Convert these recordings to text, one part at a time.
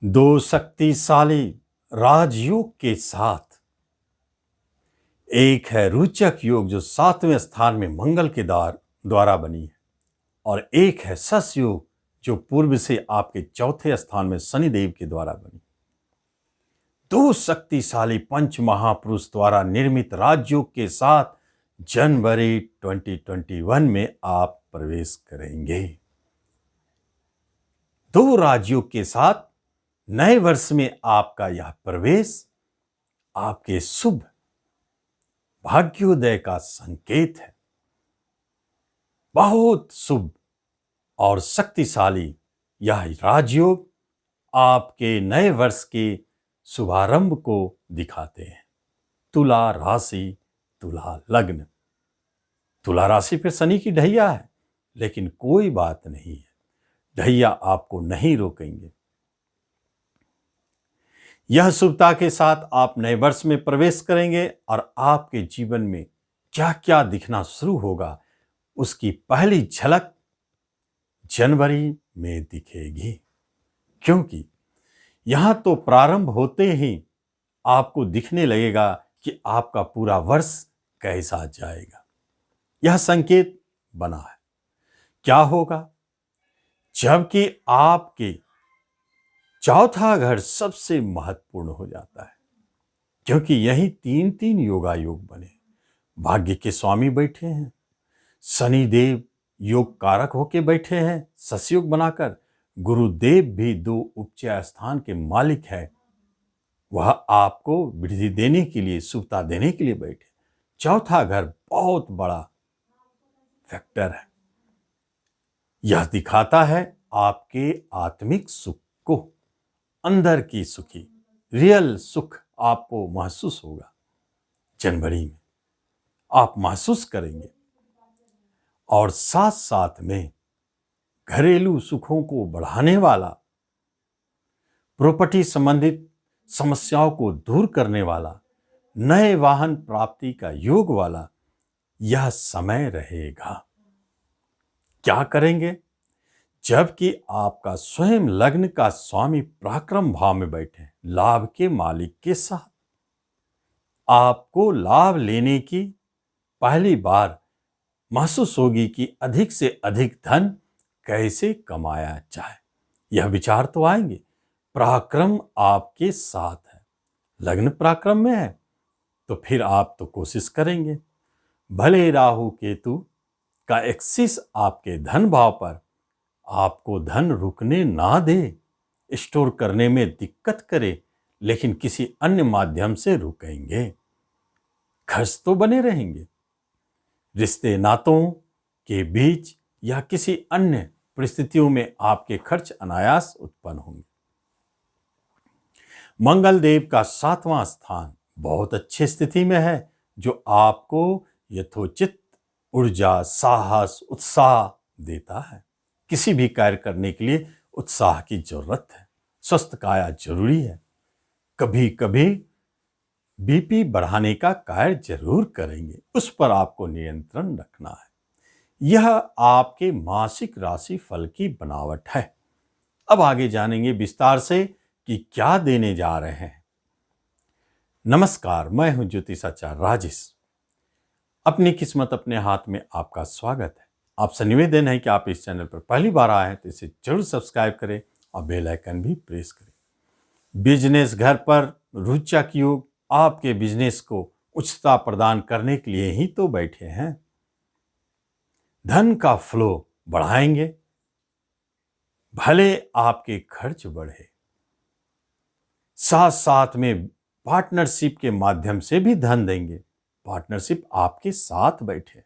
दो शक्तिशाली राजयोग के साथ एक है रोचक योग जो 7वें स्थान में मंगल के द्वारा बनी है, और एक है सस योग जो पूर्व से आपके चौथे स्थान में शनिदेव के द्वारा बनी। दो शक्तिशाली पंच महापुरुष द्वारा निर्मित राजयोग के साथ जनवरी 2021 में आप प्रवेश करेंगे। दो राजयोग के साथ नए वर्ष में आपका यह प्रवेश आपके शुभ भाग्योदय का संकेत है। बहुत शुभ और शक्तिशाली यह राजयोग आपके नए वर्ष के शुभारंभ को दिखाते हैं। तुला राशि, तुला लग्न। तुला राशि पर शनि की ढैया है, लेकिन कोई बात नहीं है, ढैया आपको नहीं रोकेंगे। यह शुभता के साथ आप नए वर्ष में प्रवेश करेंगे और आपके जीवन में क्या क्या दिखना शुरू होगा उसकी पहली झलक जनवरी में दिखेगी। क्योंकि यहां तो प्रारंभ होते ही आपको दिखने लगेगा कि आपका पूरा वर्ष कैसा जाएगा। यह संकेत बना है। क्या होगा? जबकि आपके चौथा घर सबसे महत्वपूर्ण हो जाता है, क्योंकि यही तीन तीन योगा योग बने। भाग्य के स्वामी बैठे हैं, शनिदेव योग कारक होके बैठे हैं ससयोग बनाकर, गुरुदेव भी दो उपचय स्थान के मालिक है, वह आपको वृद्धि देने के लिए, शुभता देने के लिए बैठे। चौथा घर बहुत बड़ा फैक्टर है। यह दिखाता है आपके आत्मिक सुख को, अंदर की सुखी रियल सुख आपको महसूस होगा। जनवरी में आप महसूस करेंगे, और साथ साथ में घरेलू सुखों को बढ़ाने वाला, प्रॉपर्टी संबंधित समस्याओं को दूर करने वाला, नए वाहन प्राप्ति का योग वाला यह समय रहेगा। क्या करेंगे? जबकि आपका स्वयं लग्न का स्वामी पराक्रम भाव में बैठे, लाभ के मालिक के साथ, आपको लाभ लेने की पहली बार महसूस होगी कि अधिक से अधिक धन कैसे कमाया जाए। यह विचार तो आएंगे। पराक्रम आपके साथ है, लग्न पराक्रम में है, तो फिर आप तो कोशिश करेंगे। भले राहु केतु का एक्सिस आपके धन भाव पर आपको धन रुकने ना दे, स्टोर करने में दिक्कत करे, लेकिन किसी अन्य माध्यम से रुकेंगे। खर्च तो बने रहेंगे, रिश्ते नातों के बीच या किसी अन्य परिस्थितियों में आपके खर्च अनायास उत्पन्न होंगे। मंगल देव का 7वां स्थान बहुत अच्छी स्थिति में है, जो आपको यथोचित ऊर्जा, साहस, उत्साह देता है। किसी भी कार्य करने के लिए उत्साह की जरूरत है। स्वस्थ काया जरूरी है। कभी कभी बीपी बढ़ाने का कार्य जरूर करेंगे, उस पर आपको नियंत्रण रखना है। यह आपके मासिक राशि फल की बनावट है। अब आगे जानेंगे विस्तार से कि क्या देने जा रहे हैं। नमस्कार, मैं हूं ज्योतिषाचार्य राजेश। अपनी किस्मत अपने हाथ में आपका स्वागत है। आपसे निवेदन है कि आप इस चैनल पर पहली बार आए हैं तो इसे जरूर सब्सक्राइब करें और बेल आइकन भी प्रेस करें। बिजनेस घर पर रोचक योग आपके बिजनेस को उच्चता प्रदान करने के लिए ही तो बैठे हैं। धन का फ्लो बढ़ाएंगे, भले आपके खर्च बढ़े। साथ साथ में पार्टनरशिप के माध्यम से भी धन देंगे। पार्टनरशिप आपके साथ बैठे,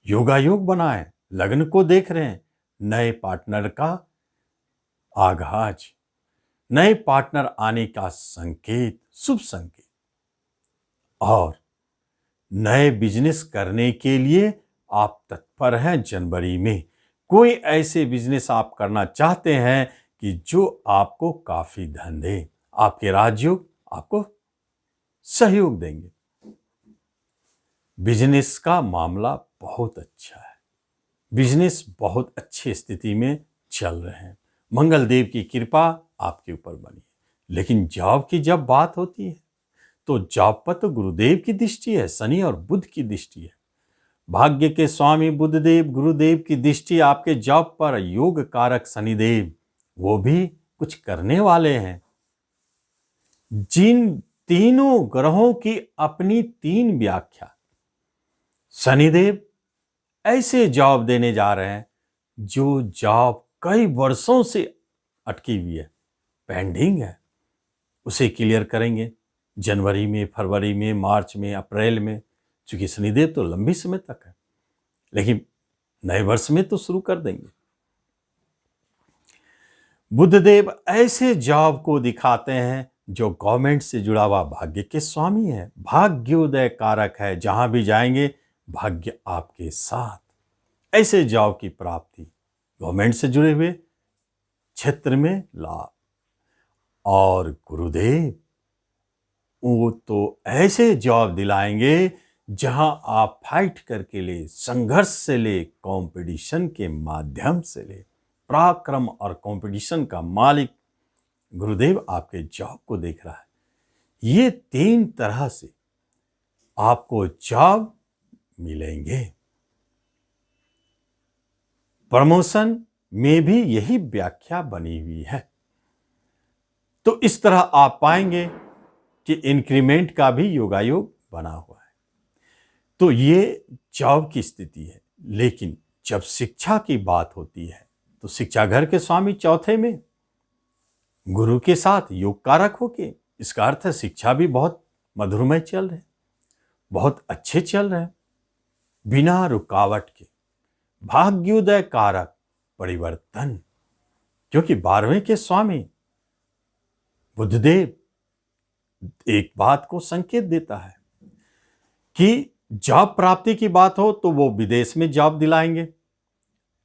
योगा योग बनाए, लग्न को देख रहे हैं, नए पार्टनर का आगाज, नए पार्टनर आने का संकेत, शुभ संकेत। और नए बिजनेस करने के लिए आप तत्पर हैं। जनवरी में कोई ऐसे बिजनेस आप करना चाहते हैं कि जो आपको काफी धन दे, आपके राजयोग आपको सहयोग देंगे। बिजनेस का मामला बहुत अच्छा है, बिजनेस बहुत अच्छी स्थिति में चल रहे हैं। मंगल देव की कृपा आपके ऊपर बनी है। लेकिन जॉब की जब बात होती है तो जॉब पर तो गुरुदेव की दृष्टि है, शनि और बुध की दृष्टि है। भाग्य के स्वामी बुधदेव गुरुदेव की दृष्टि आपके जॉब पर, योग कारक शनिदेव वो भी कुछ करने वाले हैं। जिन तीनों ग्रहों की अपनी तीन व्याख्या। शनिदेव ऐसे जॉब देने जा रहे हैं जो जॉब कई वर्षों से अटकी हुई है, पेंडिंग है, उसे क्लियर करेंगे जनवरी में, फरवरी में, मार्च में, अप्रैल में। क्योंकि शनिदेव तो लंबी समय तक है, लेकिन नए वर्ष में तो शुरू कर देंगे। बुधदेव ऐसे जॉब को दिखाते हैं जो गवर्नमेंट से जुड़ा हुआ भाग्य के स्वामी है, भाग्योदय कारक है। जहां भी जाएंगे भाग्य आपके साथ। ऐसे जॉब की प्राप्ति, गवर्नमेंट से जुड़े हुए क्षेत्र में लाभ। और गुरुदेव वो तो ऐसे जॉब दिलाएंगे जहां आप फाइट करके ले, संघर्ष से ले, कंपटीशन के माध्यम से ले। पराक्रम और कंपटीशन का मालिक गुरुदेव आपके जॉब को देख रहा है। ये तीन तरह से आपको जॉब मिलेंगे। प्रमोशन में भी यही व्याख्या बनी हुई है। तो इस तरह आप पाएंगे कि इंक्रीमेंट का भी योगायोग बना हुआ है। तो ये जॉब की स्थिति है। लेकिन जब शिक्षा की बात होती है तो शिक्षा घर के स्वामी चौथे में गुरु के साथ योग कारक होके, इसका अर्थ है शिक्षा भी बहुत मधुरमय चल रहे, बहुत अच्छे चल रहे, बिना रुकावट के। भाग्योदय कारक परिवर्तन, क्योंकि 12वें के स्वामी बुधदेव एक बात को संकेत देता है कि जॉब प्राप्ति की बात हो तो वो विदेश में जॉब दिलाएंगे,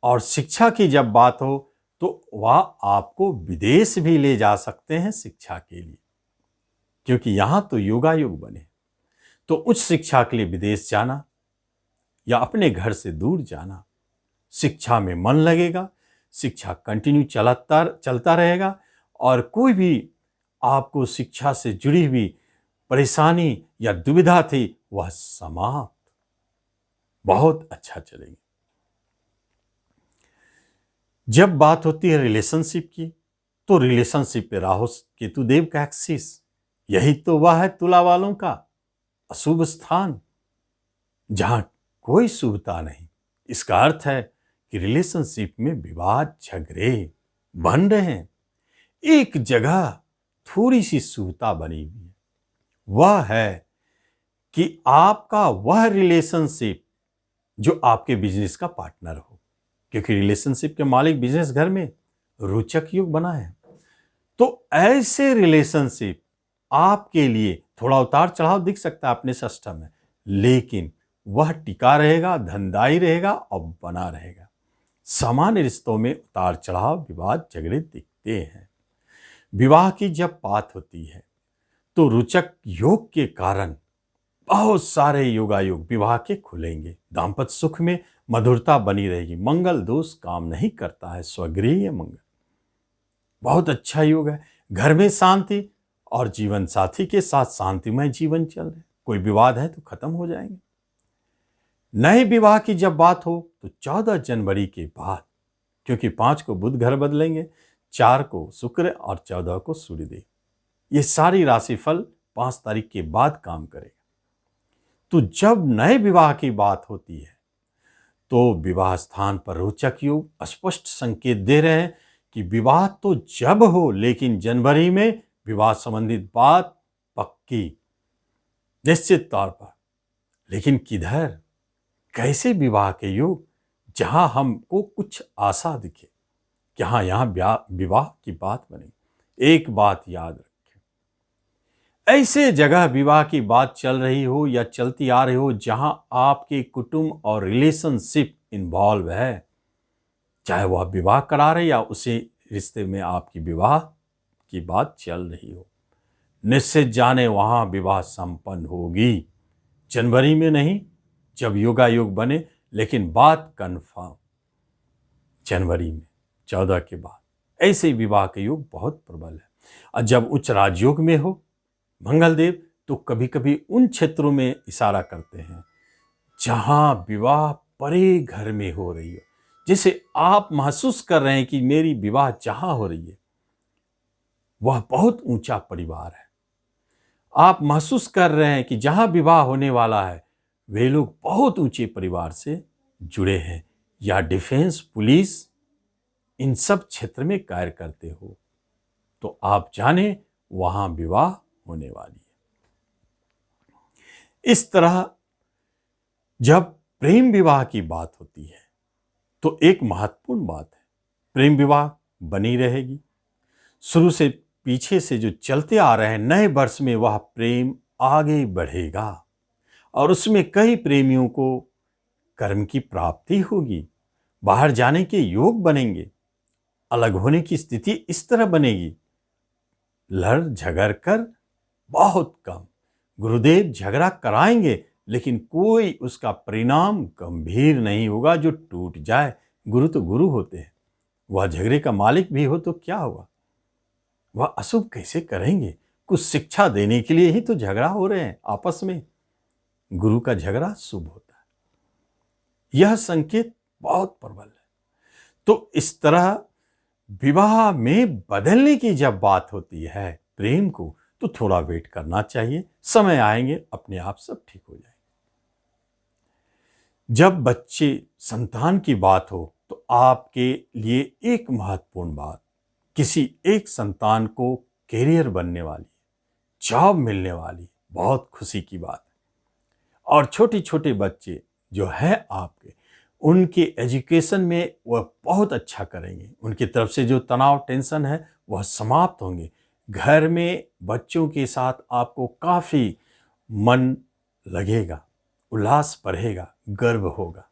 और शिक्षा की जब बात हो तो वह आपको विदेश भी ले जा सकते हैं शिक्षा के लिए, क्योंकि यहां तो योगायोग बने। तो उच्च शिक्षा के लिए विदेश जाना या अपने घर से दूर जाना, शिक्षा में मन लगेगा, शिक्षा कंटिन्यू चलता रहेगा, और कोई भी आपको शिक्षा से जुड़ी हुई परेशानी या दुविधा थी वह समाप्त, बहुत अच्छा चलेगी। जब बात होती है रिलेशनशिप की तो रिलेशनशिप पे राहु केतु देव का एक्सिस, यही तो वह है तुला वालों का अशुभ स्थान, जहां कोई शुभता नहीं। इसका अर्थ है कि रिलेशनशिप में विवाद झगड़े बन रहे हैं। एक जगह थोड़ी सी शुभता बनी हुई है, वह है कि आपका वह रिलेशनशिप जो आपके बिजनेस का पार्टनर हो, क्योंकि रिलेशनशिप के मालिक बिजनेस घर में रोचक योग बना है। तो ऐसे रिलेशनशिप आपके लिए थोड़ा उतार चढ़ाव दिख सकता है अपने सिस्टम में, लेकिन वह टिका रहेगा, धनदायी रहेगा और बना रहेगा। सामान्य रिश्तों में उतार चढ़ाव, विवाद झगड़े दिखते हैं। विवाह की जब बात होती है तो रोचक योग के कारण बहुत सारे योगायोग विवाह के खुलेंगे। दाम्पत्य सुख में मधुरता बनी रहेगी। मंगल दोष काम नहीं करता है, स्वगृह मंगल बहुत अच्छा योग है। घर में शांति और जीवन साथी के साथ शांतिमय जीवन चल रहे। कोई विवाद है तो खत्म हो जाएंगे। नए विवाह की जब बात हो तो 14 जनवरी के बाद, क्योंकि 5 को बुध घर बदलेंगे, 4 को शुक्र और 14 को सूर्यदेव। ये सारी राशिफल 5 तारीख के बाद काम करेगा। तो जब नए विवाह की बात होती है तो विवाह स्थान पर रोचक योग स्पष्ट संकेत दे रहे हैं कि विवाह तो जब हो, लेकिन जनवरी में विवाह संबंधित बात पक्की निश्चित तौर पर। लेकिन किधर, कैसे विवाह के योग जहां हमको कुछ आशा दिखे कि हाँ यहां विवाह की बात बने। एक बात याद रखें, ऐसे जगह विवाह की बात चल रही हो या चलती आ रही हो जहां आपके कुटुंब और रिलेशनशिप इन्वॉल्व है, चाहे वह विवाह करा रहे या उसी रिश्ते में आपकी विवाह की बात चल रही हो, निश्चित जाने वहां विवाह संपन्न होगी। जनवरी में नहीं, जब योगा योग बने, लेकिन बात कंफर्म जनवरी में 14 के बाद। ऐसे विवाह के योग बहुत प्रबल है। और जब उच्च राजयोग में हो मंगल देव, तो कभी कभी उन क्षेत्रों में इशारा करते हैं जहां विवाह परे घर में हो रही हो। जैसे आप महसूस कर रहे हैं कि मेरी विवाह जहां हो रही है वह बहुत ऊंचा परिवार है। आप महसूस कर रहे हैं कि जहां विवाह होने वाला है वे लोग बहुत ऊंचे परिवार से जुड़े हैं, या डिफेंस, पुलिस, इन सब क्षेत्र में कार्य करते हो, तो आप जाने वहां विवाह होने वाली है। इस तरह जब प्रेम विवाह की बात होती है तो एक महत्वपूर्ण बात है, प्रेम विवाह बनी रहेगी। शुरू से पीछे से जो चलते आ रहे हैं, नए वर्ष में वह प्रेम आगे बढ़ेगा और उसमें कई प्रेमियों को कर्म की प्राप्ति होगी, बाहर जाने के योग बनेंगे, अलग होने की स्थिति इस तरह बनेगी, लड़ झगड़ कर बहुत कम, गुरुदेव झगड़ा कराएंगे लेकिन कोई उसका परिणाम गंभीर नहीं होगा जो टूट जाए। गुरु तो गुरु होते हैं, वह झगड़े का मालिक भी हो तो क्या हुआ, वह अशुभ कैसे करेंगे, कुछ शिक्षा देने के लिए ही तो झगड़ा हो रहे हैं आपस में। गुरु का झगड़ा शुभ होता है, यह संकेत बहुत प्रबल है। तो इस तरह विवाह में बदलने की जब बात होती है प्रेम को, तो थोड़ा वेट करना चाहिए, समय आएंगे अपने आप सब ठीक हो जाएंगे। जब बच्चे संतान की बात हो तो आपके लिए एक महत्वपूर्ण बात, किसी एक संतान को कैरियर बनने वाली, जॉब मिलने वाली, बहुत खुशी की बात है। और छोटे छोटे बच्चे जो हैं आपके, उनके एजुकेशन में वह बहुत अच्छा करेंगे, उनकी तरफ से जो तनाव टेंशन है वह समाप्त होंगे। घर में बच्चों के साथ आपको काफ़ी मन लगेगा, उल्लास बढ़ेगा, गर्व होगा,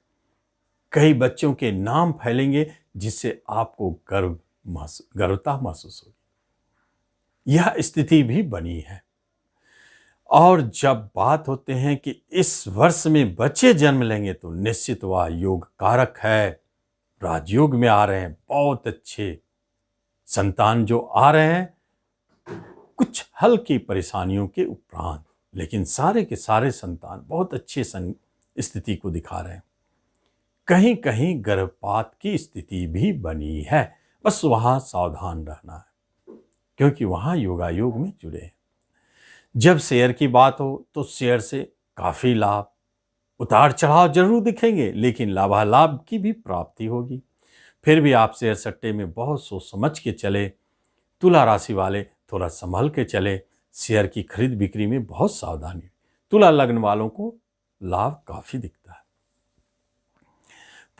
कई बच्चों के नाम फैलेंगे जिससे आपको गर्वता महसूस होगी। यह स्थिति भी बनी है। और जब बात होते हैं कि इस वर्ष में बच्चे जन्म लेंगे तो निश्चित वह योग कारक है, राजयोग में आ रहे हैं, बहुत अच्छे संतान जो आ रहे हैं, कुछ हल्की परेशानियों के उपरांत, लेकिन सारे के सारे संतान बहुत अच्छे स्थिति को दिखा रहे हैं। कहीं कहीं गर्भपात की स्थिति भी बनी है, बस वहां सावधान रहना है क्योंकि वहां योगायोग में जुड़े हैं। जब शेयर की बात हो तो शेयर से काफी लाभ, उतार चढ़ाव जरूर दिखेंगे लेकिन लाभालाभ की भी प्राप्ति होगी। फिर भी आप शेयर सट्टे में बहुत सोच समझ के चले, तुला राशि वाले थोड़ा संभल के चले, शेयर की खरीद बिक्री में बहुत सावधानी। तुला लग्न वालों को लाभ काफी दिखता है।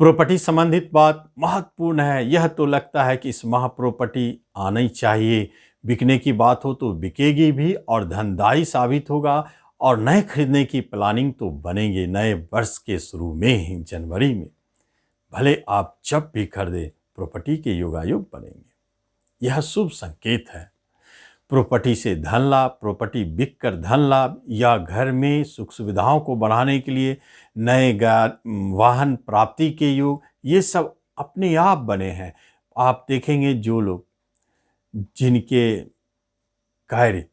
प्रॉपर्टी संबंधित बात महत्वपूर्ण है। यह तो लगता है कि इस माह प्रॉपर्टी आना ही चाहिए, बिकने की बात हो तो बिकेगी भी और धनदायी साबित होगा, और नए खरीदने की प्लानिंग तो बनेंगे नए वर्ष के शुरू में ही, जनवरी में। भले आप जब भी खरीदे प्रॉपर्टी के योगायोग बनेंगे, यह शुभ संकेत है। प्रॉपर्टी से धन लाभ, प्रॉपर्टी बिककर धन लाभ, या घर में सुख सुविधाओं को बढ़ाने के लिए नए वाहन प्राप्ति के योग, ये सब अपने आप बने हैं। आप देखेंगे जो लोग जिनके कार्य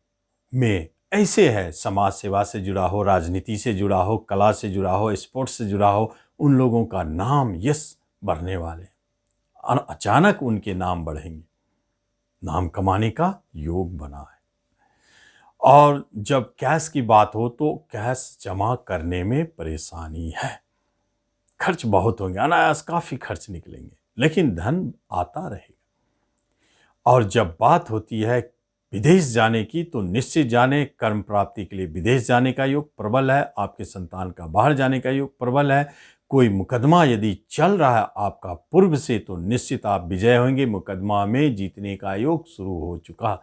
में ऐसे है, समाज सेवा से जुड़ा हो, राजनीति से जुड़ा हो, कला से जुड़ा हो, स्पोर्ट्स से जुड़ा हो, उन लोगों का नाम यश बढ़ने वाले, अचानक उनके नाम बढ़ेंगे, नाम कमाने का योग बना है। और जब कैश की बात हो तो कैश जमा करने में परेशानी है, खर्च बहुत होंगे, अनायास काफी खर्च निकलेंगे, लेकिन धन आता रहेगा। और जब बात होती है विदेश जाने की तो निश्चित जाने, कर्म प्राप्ति के लिए विदेश जाने का योग प्रबल है, आपके संतान का बाहर जाने का योग प्रबल है। कोई मुकदमा यदि चल रहा है आपका पूर्व से तो निश्चित आप विजय होंगे, मुकदमा में जीतने का योग शुरू हो चुका।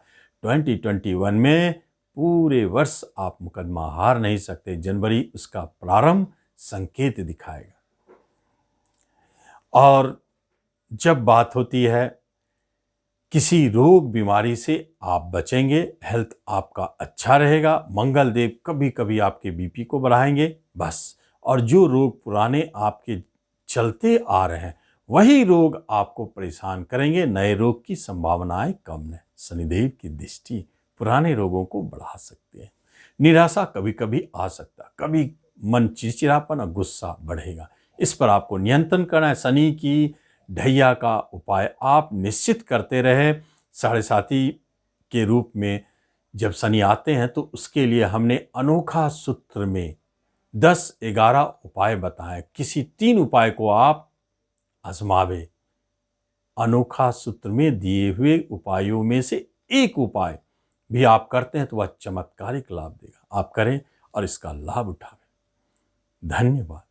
2021 में पूरे वर्ष आप मुकदमा हार नहीं सकते, जनवरी उसका प्रारंभ संकेत दिखाएगा। और जब बात होती है किसी रोग बीमारी से आप बचेंगे, हेल्थ आपका अच्छा रहेगा, मंगल देव कभी कभी आपके बीपी को बढ़ाएंगे बस। और जो रोग पुराने आपके चलते आ रहे हैं वही रोग आपको परेशान करेंगे। नए रोग की संभावनाएं कम है। शनिदेव की दृष्टि पुराने रोगों को बढ़ा सकती है। निराशा कभी कभी आ सकता है, कभी मन चिड़चिड़ापन और गुस्सा बढ़ेगा। इस पर आपको नियंत्रण करना है। शनि की ढैया का उपाय आप निश्चित करते रहे। साढ़े साथी के रूप में जब शनि आते हैं तो उसके लिए हमने अनोखा सूत्र में 10-11 उपाय बताए। किसी 3 उपाय को आप आजमावे। अनोखा सूत्र में दिए हुए उपायों में से एक उपाय भी आप करते हैं तो वह चमत्कारिक लाभ देगा। आप करें और इसका लाभ उठाएं। धन्यवाद।